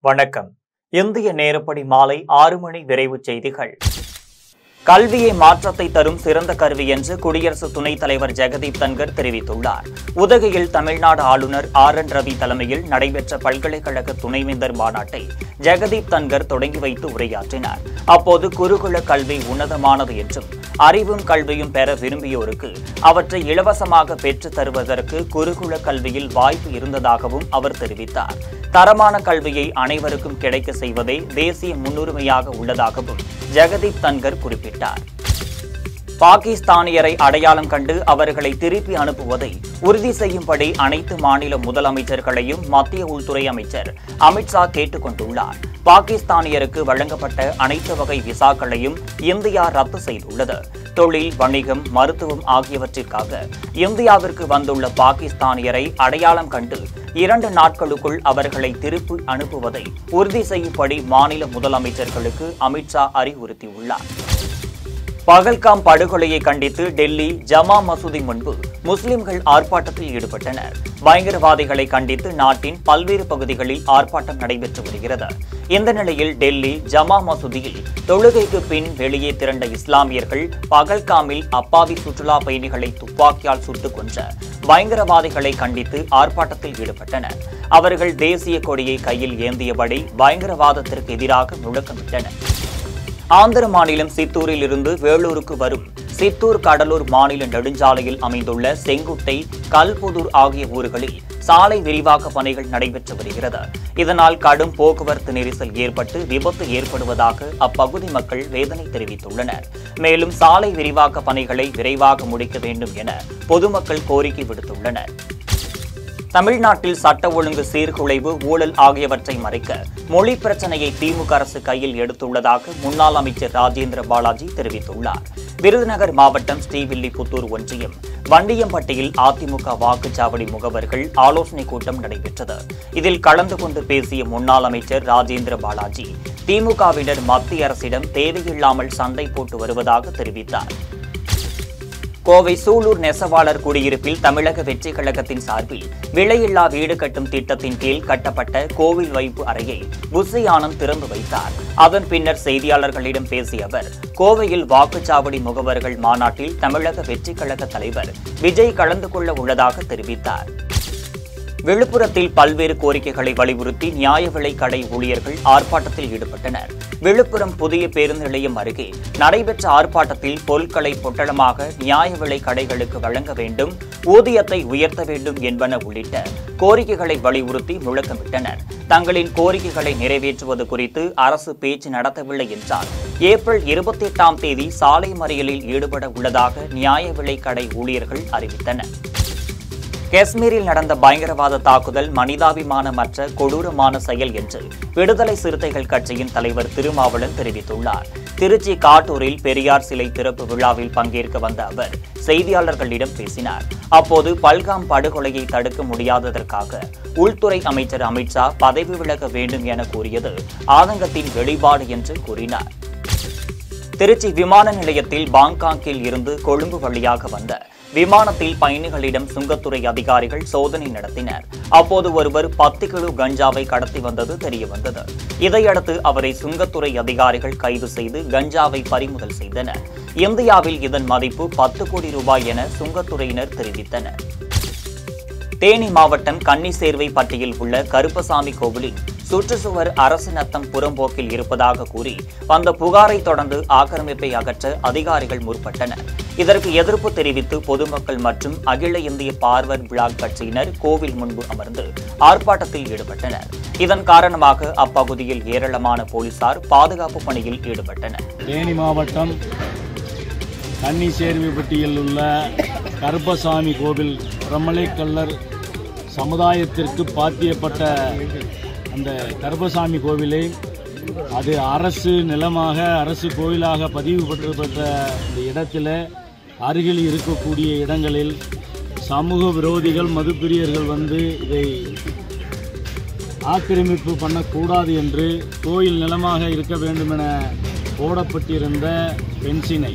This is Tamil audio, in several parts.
வணக்கம். இந்திய நேரப்படி மாலை 6 மணி விரைவு செய்திகள். கல்வியை மாற்றத்தை தரும் சிறந்த கருவி என்று குடியரசு துணைத் தலைவர் ஜெகதீப் தன்கர் தெரிவித்துள்ளார். உதகையில் தமிழ்நாடு ஆளுநர் RN ரவி தலைமையில் நடைபெற்ற பல்கலைக்கழக துணைவேந்தர் மாநாட்டை ஜெகதீப் தன்கர் தொடங்கி வைத்து உரையாற்றினார். அப்போது குருகுல கல்வி உன்னதமானது என்றும் அறிவும் கல்வியும் பெற விரும்பியோருக்கு அவற்றை இலவசமாக பெற்று தருவதற்கு குருகுல கல்வியில் வாய்ப்பு இருந்ததாகவும் அவர் தெரிவித்தார். தரமான கல்வியை அனைவருக்கும் கிடைக்க செய்வதே தேசிய முன்னுரிமையாக உள்ளதாகவும் ஜெகதீப் தன்கர் குறிப்பிட்டார். பாகிஸ்தானியரை அடையாளம் கண்டு அவர்களை திருப்பி அனுப்புவதை உறுதி செய்யும்படி அனைத்து மாநில முதலமைச்சர்களையும் மத்திய உள்துறை அமைச்சர் அமித்ஷா கேட்டுக் கொண்டுள்ளார். பாகிஸ்தானியருக்கு வழங்கப்பட்ட அனைத்து வகை விசாக்களையும் இந்தியா ரத்து செய்துள்ளது. தொழில், வணிகம், மருத்துவம் ஆகியவற்றிற்காக இந்தியாவிற்கு வந்துள்ள பாகிஸ்தானியரை அடையாளம் கண்டு 2 நாட்களுக்குள் அவர்களை திருப்பி அனுப்புவதை உறுதி செய்யும்படி மாநில முதலமைச்சர்களுக்கு அமித்ஷா அறிவுறுத்தியுள்ளார். பகல்காம் படுகொலையை கண்டித்து டெல்லி ஜமா மசூதி முன்பு முஸ்லிம்கள் ஆர்ப்பாட்டத்தில் ஈடுபட்டனர். பயங்கரவாதிகளை கண்டித்து நாட்டின் பல்வேறு பகுதிகளில் ஆர்ப்பாட்டம் நடைபெற்று வருகிறது. இந்த நிலையில் டெல்லி ஜமா மசூதியில் தொழுகைக்கு பின் வெளியே திரண்ட இஸ்லாமியர்கள் பகல்காமில் அப்பாவி சுற்றுலா பயணிகளை துப்பாக்கியால் சுட்டுக் கொன்ற பயங்கரவாதிகளை கண்டித்து ஆர்ப்பாட்டத்தில் ஈடுபட்டனர். அவர்கள் தேசிய கொடியை கையில் ஏந்தியபடி பயங்கரவாதத்திற்கு எதிராக முழக்கமிட்டனர். ஆந்திர மாநிலம் சித்தூரில் இருந்து வேலூருக்கு வரும் சித்தூர் கடலூர் மாநில நெடுஞ்சாலையில் அமைந்துள்ள செங்குட்டை, கல்புதூர் ஆகிய ஊர்களில் சாலை விரிவாக்க பணிகள் நடைபெற்று வருகிறது. இதனால் கடும் போக்குவரத்து நெரிசல் ஏற்பட்டு விபத்து ஏற்படுவதாக அப்பகுதி மக்கள் வேதனை தெரிவித்துள்ளனர். மேலும் சாலை விரிவாக்க பணிகளை விரைவாக முடிக்க வேண்டும் என பொதுமக்கள் கோரிக்கை விடுத்துள்ளனர். தமிழ்நாட்டில் சட்ட ஒழுங்கு சீர்குலைவு, ஊழல் ஆகியவற்றை மறைக்க மொழி பிரச்சனையை திமுக அரசு கையில் எடுத்துள்ளதாக முன்னாள் அமைச்சர் ராஜேந்திர பாலாஜி தெரிவித்துள்ளார். விருதுநகர் மாவட்டம் ஸ்ரீவில்லிபுத்தூர் ஒன்றியம் வண்டியம்பட்டியில் அதிமுக வாக்குச்சாவடி முகவர்கள் ஆலோசனை கூட்டம் நடைபெற்றது. இதில் கலந்து கொண்டு பேசிய முன்னாள் அமைச்சர் ராஜேந்திர பாலாஜி, திமுகவினர் மத்திய அரசிடம் தேவையில்லாமல் சண்டை போட்டு வருவதாக தெரிவித்தார். கோவை சூலூர் நெசவாளர் குடியிருப்பில் தமிழக வெற்றி கழகத்தின் சார்பில் விலையில்லா வீடு கட்டும் திட்டத்தின் கீழ் கட்டப்பட்ட கோவில் வைப்பு அறையை புஸ்ஸி ஆனந்த் திறந்து வைத்தார். அதன் பின்னர் செய்தியாளர்களிடம் பேசிய அவர், கோவையில் வாக்குச்சாவடி முகவர்கள் மாநாட்டில் தமிழக வெற்றி கழக தலைவர் விஜய் கலந்து கொள்ள உள்ளதாக தெரிவித்தார். விழுப்புரத்தில் பல்வேறு கோரிக்கைகளை வலியுறுத்தி நியாய விலை கடை ஊழியர்கள் ஆர்ப்பாட்டத்தில் ஈடுபட்டனர். விழுப்புரம் புதிய பேருந்து நிலையம் அருகே நடைபெற்ற ஆர்ப்பாட்டத்தில் பொருட்களை பொட்டலமாக நியாய விலை கடைகளுக்கு வழங்க வேண்டும், ஊதியத்தை உயர்த்த வேண்டும் என்பன உள்ளிட்ட கோரிக்கைகளை வலியுறுத்தி முழக்கமிட்டனர். தங்களின் கோரிக்கைகளை நிறைவேற்றுவது குறித்து அரசு பேச்சு நடத்தவில்லை என்றால் ஏப்ரல் 28ஆம் தேதி சாலை மறியலில் ஈடுபட உள்ளதாக நியாய விலை கடை ஊழியர்கள் அறிவித்தனர். காஷ்மீரில் நடந்த பயங்கரவாத தாக்குதல் மனிதாபிமானமற்ற கொடூரமான செயல் என்று விடுதலை சிறுத்தைகள் கட்சியின் தலைவர் திருமாவளவன் தெரிவித்துள்ளார். திருச்சி காட்டூரில் பெரியார் சிலை திறப்பு விழாவில் பங்கேற்க வந்த அவர் செய்தியாளர்களிடம் பேசினார். அப்போது பல்காம் படுகொலையை தடுக்க முடியாததற்காக உள்துறை அமைச்சர் அமித்ஷா பதவி விலக வேண்டும் என கூறியது ஆதங்கத்தின் வெளிப்பாடு என்று கூறினார். திருச்சி விமான நிலையத்தில் பாங்காக்கில் இருந்து கொழும்பு வழியாக வந்த விமானத்தில் பயணிகளிடம் சுங்கத்துறை அதிகாரிகள் சோதனை நடத்தினர். அப்போது ஒருவர் 10 கிலோ கஞ்சாவை கடத்தி வந்தது தெரியவந்தது. இதையடுத்து அவரை சுங்கத்துறை அதிகாரிகள் கைது செய்து கஞ்சாவை பறிமுதல் செய்தனர். இந்தியாவில் இதன் மதிப்பு 10 கோடி ரூபாய் என சுங்கத்துறையினர் தெரிவித்தனர். தேனி மாவட்டம் கன்னிசேர்வைப்பட்டியில் உள்ள கருப்பசாமி கோவிலின் சுற்றுச்சுவர் அரசு நத்தம் புறம்போக்கில் இருப்பதாக கூறி வந்த புகாரை தொடர்ந்து ஆக்கிரமிப்பை அகற்ற அதிகாரிகள் முற்பட்டனர். இதற்கு எதிர்ப்பு தெரிவித்து பொதுமக்கள் மற்றும் அகில இந்திய பார்வர்ட் பிளாக் கட்சியினர் கோவில் முன்பு அமர்ந்து ஆர்ப்பாட்டத்தில் ஈடுபட்டனர். இதன் காரணமாக அப்பகுதியில் ஏராளமான போலீசார் பாதுகாப்பு பணியில் ஈடுபட்டனர். தேனி மாவட்டம் கன்னிசேர்வைப்பட்டியில் உள்ள கருப்பசாமி கோவில் பிரமலைக்கல்லர் சமுதாயத்திற்கு பாத்தியப்பட்ட அந்த கருப்பசாமி கோவிலை அது அரசு நிலமாக அரசு கோவிலாக பதிவு பெற்ற இந்த இடத்தில் அருகில் இருக்கக்கூடிய இடங்களில் சமூக விரோதிகள் மதுப்பிரியர்கள் வந்து இதை ஆக்கிரமிப்பு பண்ணக்கூடாது என்று கோயில் நிலமாக இருக்க வேண்டும் என போடப்பட்டிருந்த பென்சினை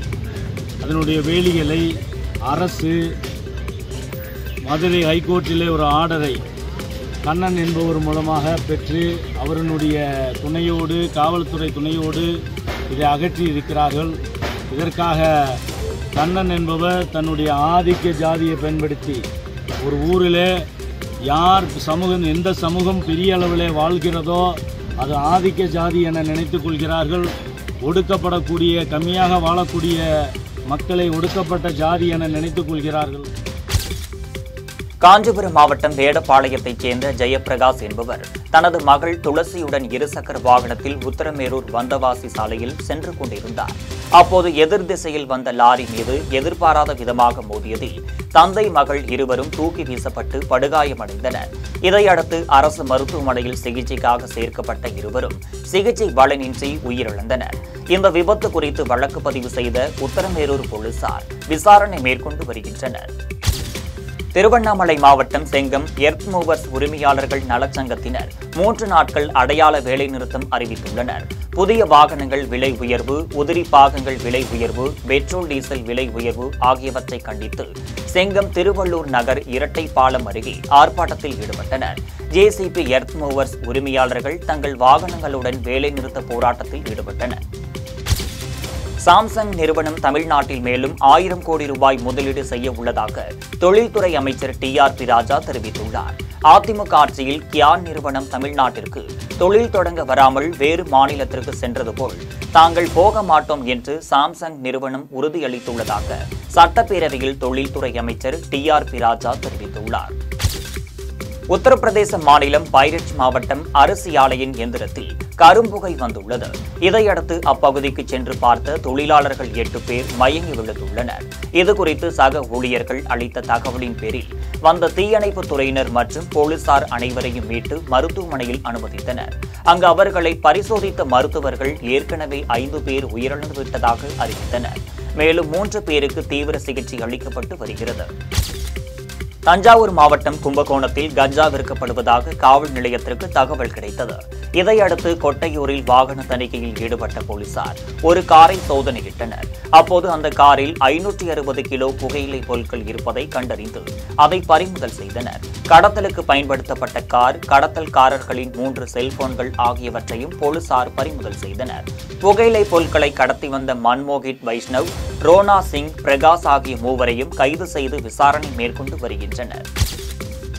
அதனுடைய வேலிகளை அரசு மதுரை ஹைகோர்ட்டிலே ஒரு ஆர்டரை கண்ணன் என்பவர் மூலமாக பெற்று அவருடைய துணையோடு காவல்துறை துணையோடு இதை அகற்றி இருக்கிறார்கள். இதற்காக கண்ணன் என்பவர் தன்னுடைய ஆதிக்க ஜாதியை பயன்படுத்தி ஒரு ஊரிலே யார் சமூகம் எந்த சமூகம் பெரிய அளவிலே வாழ்கிறதோ அது ஆதிக்க ஜாதி என நினைத்து கொள்கிறார்கள். ஒடுக்கப்படக்கூடிய கம்மியாக வாழக்கூடிய மக்களை ஒடுக்கப்பட்ட ஜாதி என நினைத்துக் கொள்கிறார்கள். காஞ்சிபுரம் மாவட்டம் வேடபாளையத்தைச் சேர்ந்த ஜெயபிரகாஷ் என்பவர் தனது மகள் துளசியுடன் இருசக்கர வாகனத்தில் உத்தரமேரூர் வந்தவாசி சாலையில் சென்று கொண்டிருந்தார். அப்போது எதிர் திசையில் வந்த லாரி மீது எதிர்பாராத விதமாக மோதியதில் தந்தை மகள் இருவரும் தூக்கி வீசப்பட்டு படுகாயமடைந்தனர். இதையடுத்து அரசு மருத்துவமனையில் சிகிச்சைக்காக சேர்க்கப்பட்ட இருவரும் சிகிச்சை பலனின்றி உயிரிழந்தனர். இந்த விபத்து குறித்து வழக்கு பதிவு செய்த உத்தரமேரூர் போலீசார் விசாரணை மேற்கொண்டு வருகின்றனர். திருவண்ணாமலை மாவட்டம் செங்கம் எர்த் மூவர்ஸ் உரிமையாளர்கள் நலச்சங்கத்தினர் 3 நாட்கள் அடையாள வேலைநிறுத்தம் அறிவித்துள்ளனர். புதிய வாகனங்கள் விலை உயர்வு, உதிரி பாகங்கள் விலை உயர்வு, பெட்ரோல் டீசல் விலை உயர்வு ஆகியவற்றை கண்டித்து செங்கம் திருவள்ளூர் நகர் இரட்டை பாலம் அருகே ஆர்ப்பாட்டத்தில் ஈடுபட்டனர். ஜேசிபி எர்த் மூவர்ஸ் உரிமையாளர்கள் தங்கள் வாகனங்களுடன் வேலைநிறுத்த போராட்டத்தில் ஈடுபட்டனர். சாம்சங் நிறுவனம் தமிழ்நாட்டில் மேலும் 1000 கோடி ரூபாய் முதலீடு செய்ய உள்ளதாக தொழில்துறை அமைச்சர் டிஆர்பி ராஜா தெரிவித்துள்ளார். அதிமுக ஆட்சியில் கியான் நிறுவனம் தமிழ்நாட்டிற்கு தொழில் தொடங்க வராமல் வேறு மாநிலத்திற்கு சென்றது போல் தாங்கள் போக மாட்டோம் என்று சாம்சங் நிறுவனம் உறுதியளித்துள்ளதாக சட்டப்பேரவையில் தொழில்துறை அமைச்சர் டிஆர்பி ராஜா தெரிவித்துள்ளார். உத்தரப்பிரதேச மாநிலம் பைரட்ஸ் மாவட்டம் அரிசி ஆலையின் எந்திரத்தில் கரும்புகை வந்துள்ளது. இதையடுத்து அப்பகுதிக்கு சென்று பார்த்த தொழிலாளர்கள் 8 பேர் மயங்கி விழுந்துள்ளனர். இதுகுறித்து சக ஊழியர்கள் அளித்த தகவலின் பேரில் வந்த தீயணைப்பு துறையினர் மற்றும் போலீசார் அனைவரையும் மீட்டு மருத்துவமனையில் அனுமதித்தனர். அங்கு அவர்களை பரிசோதித்த மருத்துவர்கள் ஏற்கனவே 5 பேர் உயிரிழந்துவிட்டதாக அறிவித்தனர். மேலும் 3 பேருக்கு தீவிர சிகிச்சை அளிக்கப்பட்டு வருகிறது. தஞ்சாவூர் மாவட்டம் கும்பகோணத்தில் கஞ்சா விற்கப்படுவதாக காவல் நிலையத்திற்கு தகவல் கிடைத்தது. இதையடுத்து கொட்டையூரில் வாகன தணிக்கையில் ஈடுபட்ட போலீசார் ஒரு காரை சோதனையிட்டனர். அப்போது அந்த காரில் 560 கிலோ புகையிலை பொருட்கள் இருப்பதை கண்டறிந்து அதை பறிமுதல் செய்தனர். கடத்தலுக்கு பயன்படுத்தப்பட்ட கார், கடத்தல்காரர்களின் 3 செல்போன்கள் ஆகியவற்றையும் போலீசார் பறிமுதல் செய்தனர். புகையிலை பொருட்களை கடத்தி வந்த மன்மோகித் வைஷ்ணவ், ரோனா சிங், பிரகாஷ் ஆகிய மூவரையும் கைது செய்து விசாரணை மேற்கொண்டு வருகின்றனர்.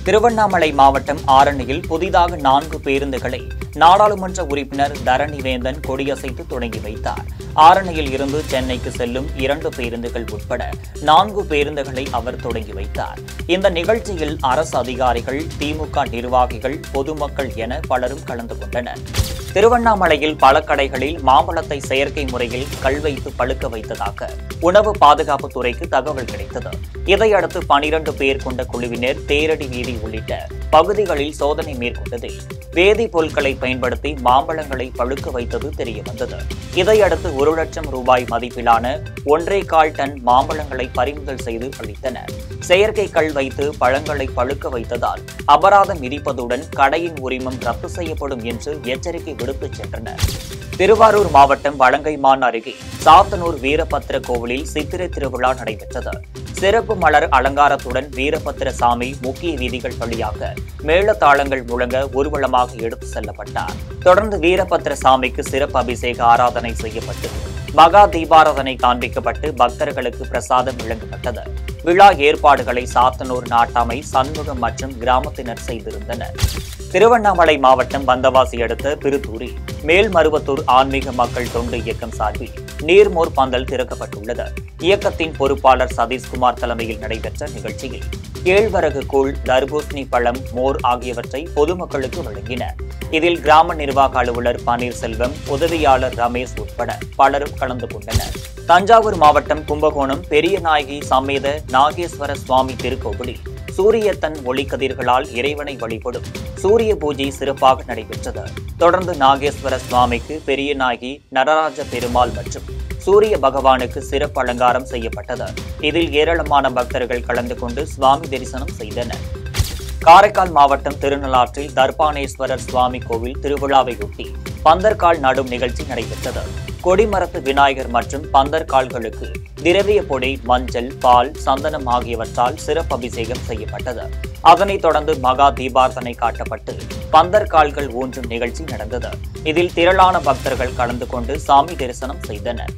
திருவண்ணாமலை மாவட்டம் ஆரணியில் புதிதாக 4 பேருந்துகளை நாடாளுமன்ற உறுப்பினர் தரணிவேந்தன் கொடியசைத்து தொடங்கி வைத்தார். ஆரணியில் இருந்து சென்னைக்கு செல்லும் 2 பேருந்துகள் உட்பட 4 பேருந்துகளை அவர் தொடங்கி வைத்தார். இந்த நிகழ்ச்சியில் அரசு அதிகாரிகள், திமுக நிர்வாகிகள், பொதுமக்கள் என பலரும் கலந்து கொண்டனர். திருவண்ணாமலையில் பல கடைகளில் மாம்பழத்தை செயற்கை முறையில் கல் வைத்து பழுக்க வைத்ததாக உணவு பாதுகாப்பு துறைக்கு தகவல் கிடைத்தது. இதையடுத்து 12 பேர் கொண்ட குழுவினர் தேரடி வீதி உள்ளிட்ட பகுதிகளில் சோதனை மேற்கொண்டதில் வேதிப் பொருட்களை பயன்படுத்தி மாம்பழங்களை பழுக்க வைத்தது தெரியவந்தது. இதையடுத்து 1 லட்சம் ரூபாய் மதிப்பிலான 1.25 டன் மாம்பழங்களை பறிமுதல் செய்து அளித்தனர். செயற்கை கல் வைத்து பழங்களை பழுக்க வைத்ததால் அபராதம் விதிப்பதுடன் கடையின் உரிமம் ரத்து செய்யப்படும் என்று எச்சரிக்கை விடுத்துச் சென்றனர். திருவாரூர் மாவட்டம் வலங்கைமான் அருகே சாத்தனூர் வீரபத்திர கோவிலில் சித்திரை திருவிழா நடைபெற்றது. சிறப்பு மலர் அலங்காரத்துடன் வீரபத்திர சாமி முக்கிய வீதிகள் வழியாக மேளதாளங்கள் முழங்க ஊர்வலமாக எடுத்து செல்லப்பட்டார். தொடர்ந்து வீரபத்திர சாமிக்கு சிறப்பு அபிஷேக ஆராதனை செய்யப்பட்டு மகா தீபாராதனை காண்பிக்கப்பட்டு பக்தர்களுக்கு பிரசாதம் வழங்கப்பட்டது. விழா ஏற்பாடுகளை சாத்தனூர் நாட்டாமை, சண்முகம் மற்றும் கிராமத்தினர் செய்திருந்தனர். திருவண்ணாமலை மாவட்டம் வந்தவாசி அடுத்த பிருத்தூரில் மேல்மருவத்தூர் ஆன்மீக மக்கள் தொண்டு இயக்கம் சார்பில் நீர்மோர் பந்தல் திறக்கப்பட்டுள்ளது. இயக்கத்தின் பொறுப்பாளர் சதீஷ்குமார் தலைமையில் நடைபெற்ற நிகழ்ச்சியில் கேழ்வரகு கூழ், தர்பூசணி பழம், மோர் ஆகியவற்றை பொதுமக்களுக்கு வழங்கினர். இதில் கிராம நிர்வாக அலுவலர் பன்னீர்செல்வம், உதவியாளர் ரமேஷ் உட்பட பலரும் கலந்து கொண்டனர். தஞ்சாவூர் மாவட்டம் கும்பகோணம் பெரியநாயகி சமேத நாகேஸ்வர சுவாமி திருக்கோவிலில் சூரியத்தன் ஒளிக்கதிர்களால் இறைவனை வழிபடும் சூரிய பூஜை சிறப்பாக நடைபெற்றது. தொடர்ந்து நாகேஸ்வர சுவாமிக்கு பெரியநாயகி, நடராஜ பெருமாள் மற்றும் சூரிய பகவானுக்கு சிறப்பு அலங்காரம் செய்யப்பட்டது. இதில் ஏராளமான பக்தர்கள் கலந்து கொண்டு சுவாமி தரிசனம் செய்தனர். காரைக்கால் மாவட்டம் திருநள்ளாற்றில் தர்பானேஸ்வரர் சுவாமி கோவில் திருவிழாவையொட்டி பந்தர்கால் நடும் நிகழ்ச்சி நடைபெற்றது. கொடிமரத்து விநாயகர் மற்றும் பந்தர்கால்களுக்கு திரவிய பொடி, மஞ்சள், பால், சந்தனம் ஆகியவற்றால் சிறப்பு அபிஷேகம் செய்யப்பட்டது. அதனைத் தொடர்ந்து மகா தீபார்த்தனை காட்டப்பட்டு பந்தர்கால்கள் ஊன்றும் நிகழ்ச்சி நடந்தது. இதில் திரளான பக்தர்கள் கலந்து கொண்டு சாமி தரிசனம் செய்தனர்.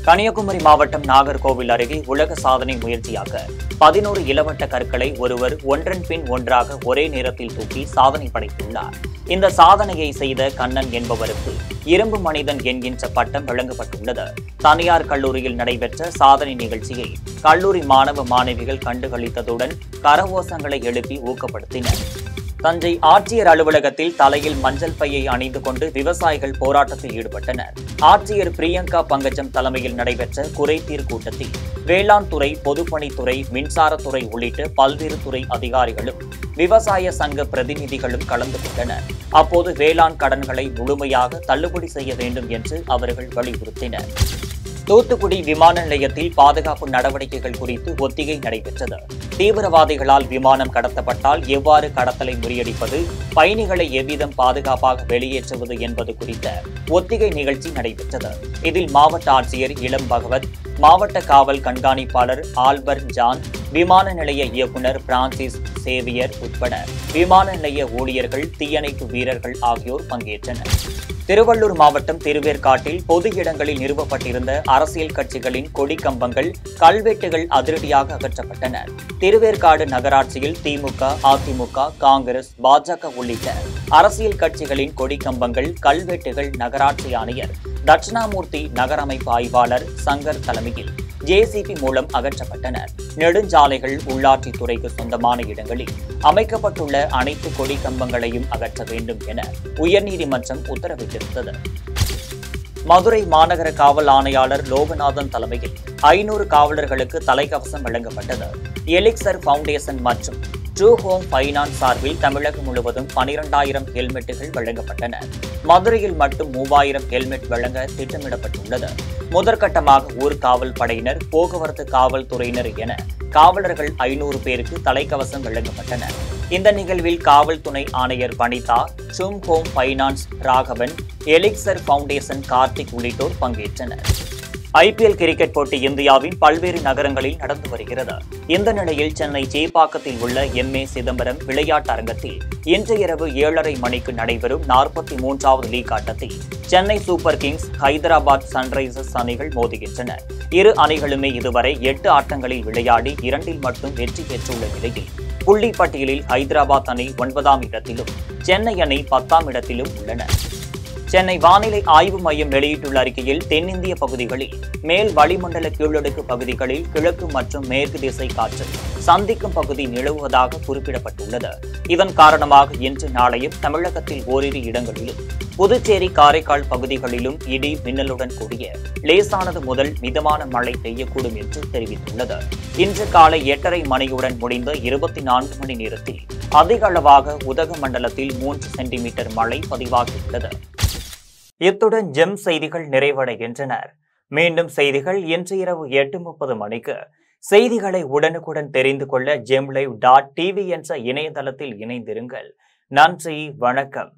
கன்னியாகுமரி மாவட்டம் நாகர்கோவில் அருகே உலக சாதனை முயற்சியாக 11 இளவட்ட கற்களை ஒருவர் ஒன்றன் பின் ஒன்றாக ஒரே நேரத்தில் தூக்கி சாதனை படைத்துள்ளார். இந்த சாதனையை செய்த கண்ணன் என்பவருக்கு இரும்பு மனிதன் என்கின்ற பட்டம் வழங்கப்பட்டுள்ளது. தனியார் கல்லூரியில் நடைபெற்ற சாதனை நிகழ்ச்சியை கல்லூரி மாணவ மாணவிகள் கண்டுகளித்ததுடன் கரகோஷங்களை எழுப்பி ஊக்கப்படுத்தினர். தஞ்சை ஆட்சியர் அலுவலகத்தில் தலையில் மஞ்சள் பையை அணிந்து கொண்டு விவசாயிகள் போராட்டத்தில் ஈடுபட்டனர். ஆட்சியர் பிரியங்கா பங்கஜம் தலைமையில் நடைபெற்ற குறைதீர் கூட்டத்தில் வேளாண் துறை, பொதுப்பணித்துறை, மின்சாரத்துறை உள்ளிட்ட பல்வேறு துறை அதிகாரிகளும் விவசாய சங்க பிரதிநிதிகளும் கலந்து கொண்டனர். அப்போது வேளாண் கடன்களை முழுமையாக தள்ளுபடி செய்ய வேண்டும் என்று அவர்கள் வலியுறுத்தினர். தூத்துக்குடி விமான நிலையத்தில் பாதுகாப்பு நடவடிக்கைகள் குறித்து ஒத்திகை நடைபெற்றது. தீவிரவாதிகளால் விமானம் கடத்தப்பட்டால் எவ்வாறு கடத்தலை முறியடிப்பது, பயணிகளை எவ்விதம் பாதுகாப்பாக வெளியேற்றுவது என்பது குறித்த ஒத்திகை நிகழ்ச்சி நடைபெற்றது. இதில் மாவட்ட ஆட்சியர் இளம் பகவத், மாவட்ட காவல் கண்காணிப்பாளர் ஆல்பர்ட் ஜான், விமான நிலைய இயக்குநர் பிரான்சிஸ் சேவியர் உட்பட விமான நிலைய ஊழியர்கள், தீயணைப்பு வீரர்கள் ஆகியோர் பங்கேற்றனர். திருவள்ளூர் மாவட்டம் திருவேற்காட்டில் பொது இடங்களில் நிறுவப்பட்டிருந்த அரசியல் கட்சிகளின் கொடி கம்பங்கள், கல்வெட்டுகள் அதிரடியாக அகற்றப்பட்டன. திருவேற்காடு நகராட்சியில் திமுக, அதிமுக, காங்கிரஸ், பாஜக உள்ளிட்ட அரசியல் கட்சிகளின் கொடி கம்பங்கள், கல்வெட்டுகள் நகராட்சி ஆணையர் தட்சிணாமூர்த்தி, நகர அமைப்பு ஆய்வாளர் சங்கர் தலைமையில் ஜேசிபி மூலம் அகற்றப்பட்டனர். நெடுஞ்சாலைகள், உள்ளாட்சித் துறைக்கு சொந்தமான இடங்களில் அமைக்கப்பட்டுள்ள அனைத்து கொடி கம்பங்களையும் அகற்ற வேண்டும் என உயர்நீதிமன்றம் உத்தரவிட்டிருந்தது. மதுரை மாநகர காவல் ஆணையாளர் லோகநாதன் தலைமையில் 500 காவலர்களுக்கு தலைக்கவசம் வழங்கப்பட்டது. எலிக்சர் பவுண்டேஷன் மற்றும் ட்ரூ ஹோம் ஃபைனான்ஸ் சார்பில் தமிழகம் முழுவதும் 12,000 ஹெல்மெட்டுகள் வழங்கப்பட்டன. மதுரையில் மட்டும் 3,000 ஹெல்மெட் வழங்க திட்டமிடப்பட்டுள்ளது. முதற்கட்டமாக ஊர்காவல் படையினர், போக்குவரத்து காவல்துறையினர் என காவலர்கள் 500 பேருக்கு தலைக்கவசம் வழங்கப்பட்டன. இந்த நிகழ்வில் காவல் துணை ஆணையர் Vanitha, true home finance Raghavan, elixir foundation Karthik உள்ளிட்டோர் பங்கேற்றனர். IPL கிரிக்கெட் போட்டி இந்தியாவின் பல்வேறு நகரங்களில் நடந்து வருகிறது. இந்த நிலையில் சென்னை சேப்பாக்கத்தில் உள்ள MA சிதம்பரம் விளையாட்டு அரங்கத்தில் இன்று இரவு 7:30 மணிக்கு நடைபெறும் 43வது லீக் ஆட்டத்தில் Chennai super Kings, Hyderabad Sunrisers அணிகள் மோதுகின்றன. இரு அணிகளுமே இதுவரை 8 ஆட்டங்களில் விளையாடி 2இல் மட்டும் வெற்றி பெற்றுள்ள நிலையில் புள்ளி பட்டியலில் ஹைதராபாத் அணி 9ஆம் இடத்திலும், சென்னை அணி 10ஆம் இடத்திலும் உள்ளன. சென்னை வானிலை ஆய்வு மையம் வெளியிட்டுள்ள அறிக்கையில் தென்னிந்திய பகுதிகளில் மேல் வளிமண்டல கீழடுக்கு பகுதிகளில் கிழக்கு மற்றும் மேற்கு திசை காற்று சந்திக்கும் பகுதி நிலவுவதாக குறிப்பிடப்பட்டுள்ளது. இதன் காரணமாக இன்று நாளையும் தமிழகத்தில் ஓரிரு இடங்களிலும், புதுச்சேரி, காரைக்கால் பகுதிகளிலும் இடி மின்னலுடன் கூடிய லேசானது முதல் மிதமான மழை பெய்யக்கூடும் என்று தெரிவித்துள்ளது. இன்று காலை 8:30 மணியுடன் முடிந்த 24 மணி நேரத்தில் அதிக அளவாக உதகமண்டலத்தில் 3 சென்டிமீட்டர் மழை பதிவாகியுள்ளது. இத்துடன் ஜெம் செய்திகள் நிறைவடைகின்றன. மீண்டும் செய்திகள் இன்று இரவு 8:30 மணிக்கு. செய்திகளை உடனுக்குடன் தெரிந்து கொள்ள gemlive.tv என்ற இணையதளத்தில் இணைந்திருங்கள். நன்றி, வணக்கம்.